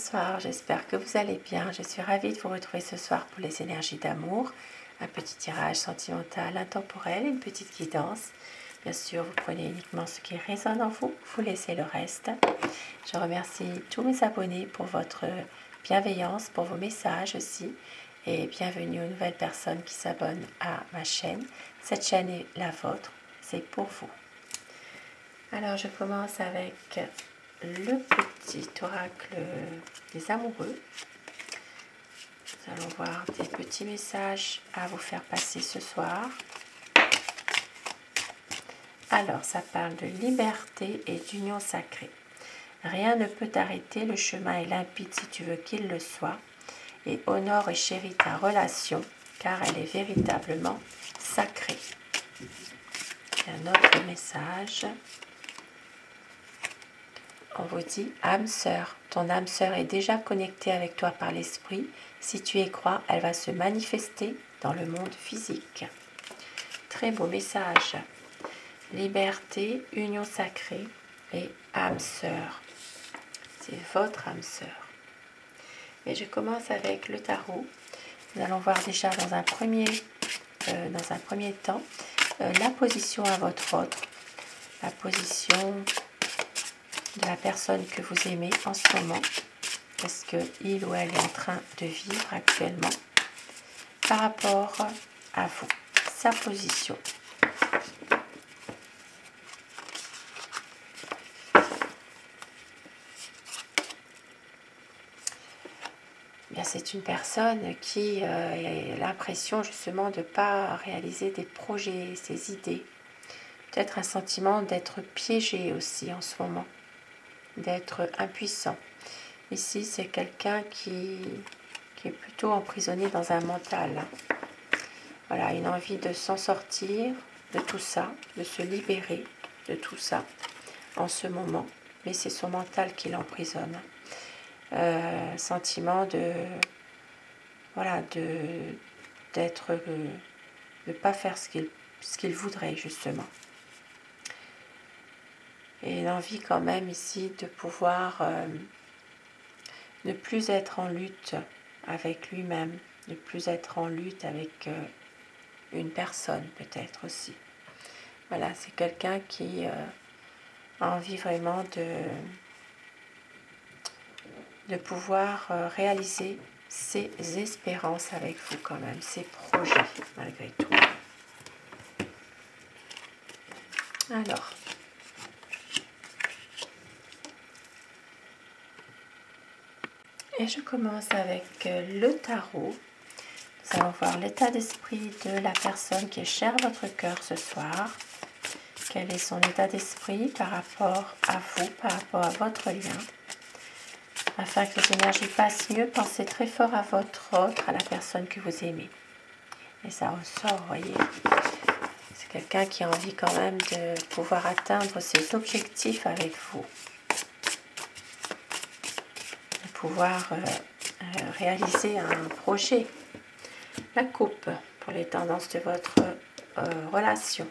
Bonsoir, j'espère que vous allez bien. Je suis ravie de vous retrouver ce soir pour les énergies d'amour. Un petit tirage sentimental intemporel, une petite guidance. Bien sûr, vous prenez uniquement ce qui résonne en vous, vous laissez le reste. Je remercie tous mes abonnés pour votre bienveillance, pour vos messages aussi. Et bienvenue aux nouvelles personnes qui s'abonnent à ma chaîne. Cette chaîne est la vôtre, c'est pour vous. Alors, je commence avec le petit oracle des amoureux. Nous allons voir des petits messages à vous faire passer ce soir. Alors, ça parle de liberté et d'union sacrée. Rien ne peut t'arrêter, le chemin est limpide si tu veux qu'il le soit. Et honore et chéris ta relation, car elle est véritablement sacrée. Et un autre message. On vous dit, âme sœur, ton âme sœur est déjà connectée avec toi par l'esprit. Si tu y crois, elle va se manifester dans le monde physique. Très beau message. Liberté, union sacrée et âme sœur. C'est votre âme sœur. Et je commence avec le tarot. Nous allons voir déjà dans un premier temps la position à votre autre, la position de la personne que vous aimez en ce moment. Qu'est-ce qu'il ou elle est en train de vivre actuellement par rapport à vous, sa position. Bien, c'est une personne qui a l'impression justement de ne pas réaliser des projets, ses idées. Peut-être un sentiment d'être piégé aussi en ce moment, d'être impuissant. Ici, c'est quelqu'un qui est plutôt emprisonné dans un mental. Voilà, une envie de s'en sortir de tout ça, de se libérer de tout ça en ce moment. Mais c'est son mental qui l'emprisonne. Sentiment de ne pas faire ce qu'il voudrait justement. Et l'envie quand même ici de pouvoir ne plus être en lutte avec lui-même, ne plus être en lutte avec une personne peut-être aussi. Voilà, c'est quelqu'un qui a envie vraiment de pouvoir réaliser ses espérances avec vous quand même, ses projets malgré tout. Alors, et je commence avec le tarot. Nous allons voir l'état d'esprit de la personne qui est chère à votre cœur ce soir. Quel est son état d'esprit par rapport à vous, par rapport à votre lien. Afin que les énergies passent mieux, pensez très fort à votre autre, à la personne que vous aimez. Et ça ressort, vous voyez. C'est quelqu'un qui a envie quand même de pouvoir atteindre ses objectifs avec vous. De pouvoir réaliser un projet. La coupe pour les tendances de votre relation.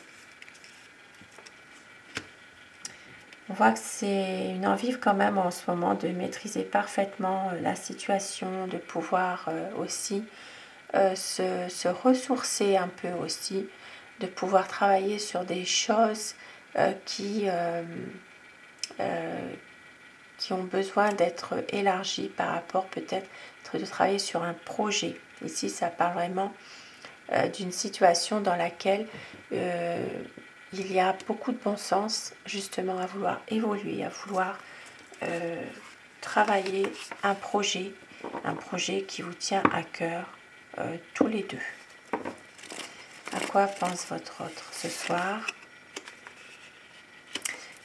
On voit que c'est une envie quand même en ce moment de maîtriser parfaitement la situation, de pouvoir aussi se ressourcer un peu aussi, de pouvoir travailler sur des choses qui ont besoin d'être élargies par rapport peut-être de travailler sur un projet. Ici, ça parle vraiment d'une situation dans laquelle il y a beaucoup de bon sens justement à vouloir évoluer, à vouloir travailler un projet qui vous tient à cœur tous les deux. À quoi pense votre autre ce soir?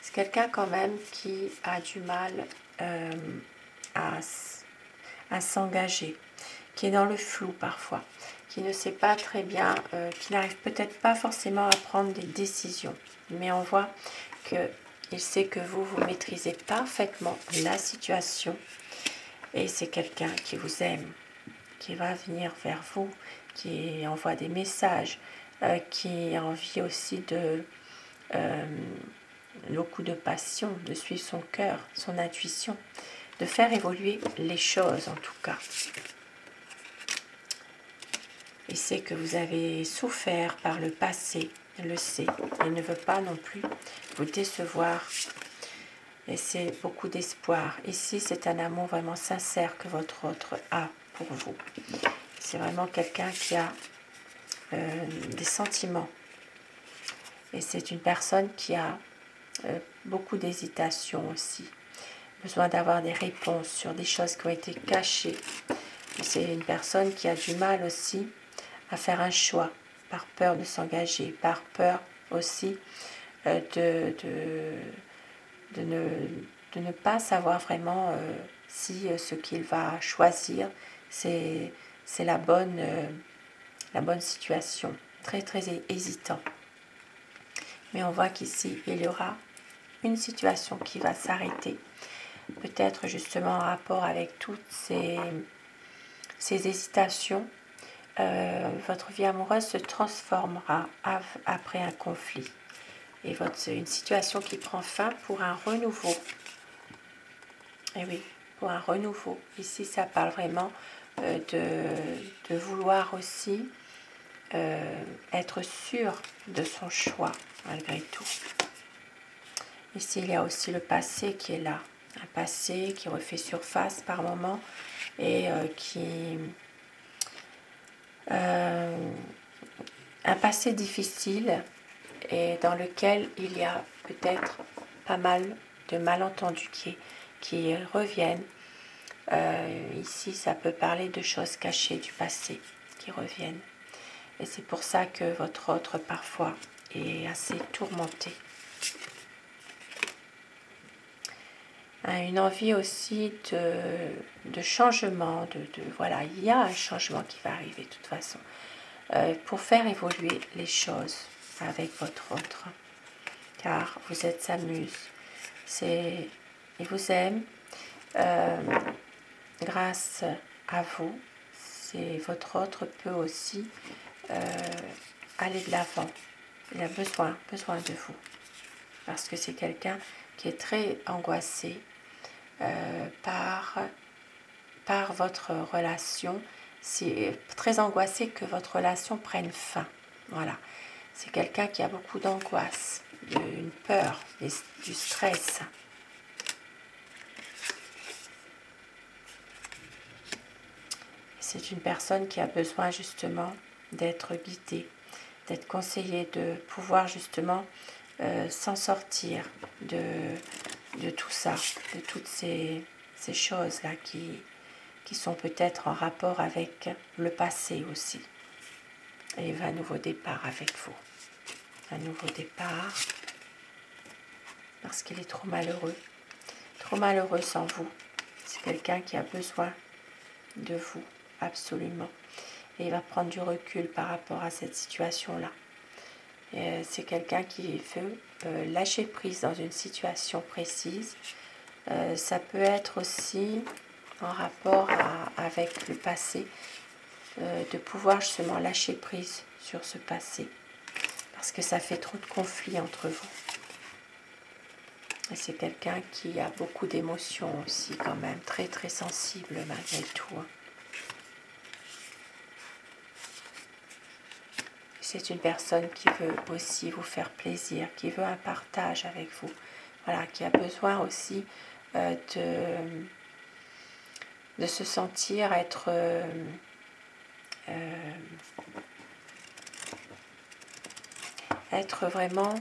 C'est quelqu'un quand même qui a du mal à s'engager, qui est dans le flou parfois, qui ne sait pas très bien, qui n'arrive peut-être pas forcément à prendre des décisions. Mais on voit qu'il sait que vous maîtrisez parfaitement la situation et c'est quelqu'un qui vous aime, qui va venir vers vous, qui envoie des messages, qui a envie aussi de beaucoup de passion, de suivre son cœur, son intuition, de faire évoluer les choses en tout cas. Il sait que vous avez souffert par le passé, il le sait. Il ne veut pas non plus vous décevoir. Et c'est beaucoup d'espoir. Ici, c'est un amour vraiment sincère que votre autre a pour vous. C'est vraiment quelqu'un qui a des sentiments. Et c'est une personne qui a beaucoup d'hésitation aussi. Besoin d'avoir des réponses sur des choses qui ont été cachées. C'est une personne qui a du mal aussi à faire un choix, par peur de s'engager, par peur aussi de ne pas savoir vraiment si ce qu'il va choisir, c'est la bonne situation. Très très hésitant. Mais on voit qu'ici, il y aura une situation qui va s'arrêter. Peut-être justement en rapport avec toutes ces hésitations. Votre vie amoureuse se transformera après un conflit. Et une situation qui prend fin pour un renouveau. Et oui, pour un renouveau. Ici, ça parle vraiment de vouloir aussi être sûr de son choix, malgré tout. Ici, il y a aussi le passé qui est là. Un passé qui refait surface par moments et un passé difficile et dans lequel il y a peut-être pas mal de malentendus qui reviennent. Ici, ça peut parler de choses cachées du passé qui reviennent. Et c'est pour ça que votre autre, parfois, est assez tourmenté. Une envie aussi de changement, voilà, il y a un changement qui va arriver de toute façon, pour faire évoluer les choses avec votre autre, car vous êtes sa muse, il vous aime, grâce à vous, votre autre peut aussi aller de l'avant, il a besoin de vous, parce que c'est quelqu'un qui est très angoissé par votre relation, c'est très angoissé que votre relation prenne fin. Voilà, c'est quelqu'un qui a beaucoup d'angoisse, une peur, du stress. C'est une personne qui a besoin justement d'être guidée, d'être conseillée, de pouvoir justement s'en sortir de tout ça, de toutes ces choses-là qui sont peut-être en rapport avec le passé aussi. Et il va un nouveau départ avec vous. Un nouveau départ parce qu'il est trop malheureux sans vous. C'est quelqu'un qui a besoin de vous, absolument. Et il va prendre du recul par rapport à cette situation-là. C'est quelqu'un qui veut lâcher prise dans une situation précise. Ça peut être aussi en rapport avec le passé, de pouvoir justement lâcher prise sur ce passé, parce que ça fait trop de conflits entre vous. Et c'est quelqu'un qui a beaucoup d'émotions aussi quand même, très très sensible malgré tout. C'est une personne qui veut aussi vous faire plaisir, qui veut un partage avec vous, voilà, qui a besoin aussi de se sentir être vraiment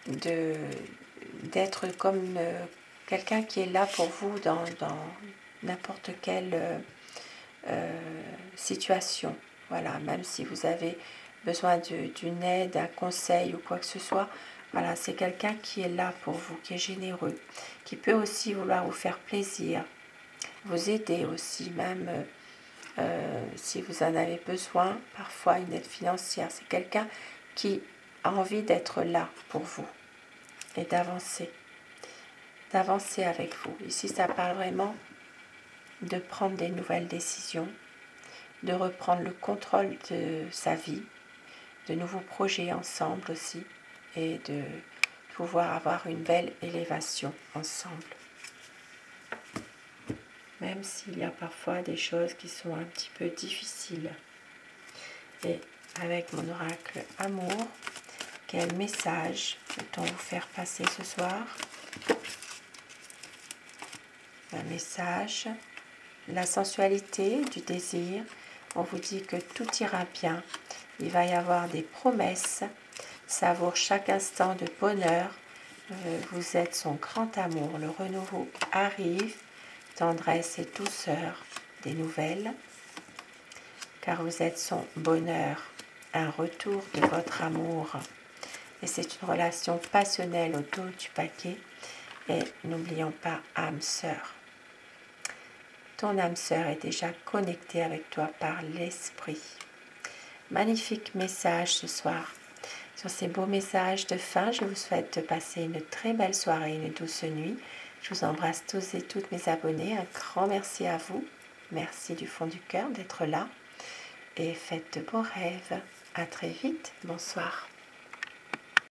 d'être comme quelqu'un qui est là pour vous dans n'importe quelle situation. Voilà, même si vous avez besoin d'une aide, un conseil ou quoi que ce soit, voilà, c'est quelqu'un qui est là pour vous, qui est généreux, qui peut aussi vouloir vous faire plaisir, vous aider aussi, même si vous en avez besoin, parfois une aide financière. C'est quelqu'un qui a envie d'être là pour vous et d'avancer avec vous. Ici, ça parle vraiment de prendre des nouvelles décisions, de reprendre le contrôle de sa vie, de nouveaux projets ensemble aussi, et de pouvoir avoir une belle élévation ensemble. même s'il y a parfois des choses qui sont un petit peu difficiles. Et avec mon oracle amour, quel message peut-on vous faire passer ce soir? Un message, la sensualité, du désir. On vous dit que tout ira bien. Il va y avoir des promesses. Savoure chaque instant de bonheur. Vous êtes son grand amour. Le renouveau arrive. Tendresse et douceur. Des nouvelles. Car vous êtes son bonheur. Un retour de votre amour. Et c'est une relation passionnelle au dos du paquet. Et n'oublions pas âme sœur. Ton âme sœur est déjà connectée avec toi par l'esprit. Magnifique message ce soir. Sur ces beaux messages de fin, je vous souhaite de passer une très belle soirée, une douce nuit. Je vous embrasse tous et toutes mes abonnés. Un grand merci à vous. Merci du fond du cœur d'être là. Et faites de beaux rêves. À très vite. Bonsoir.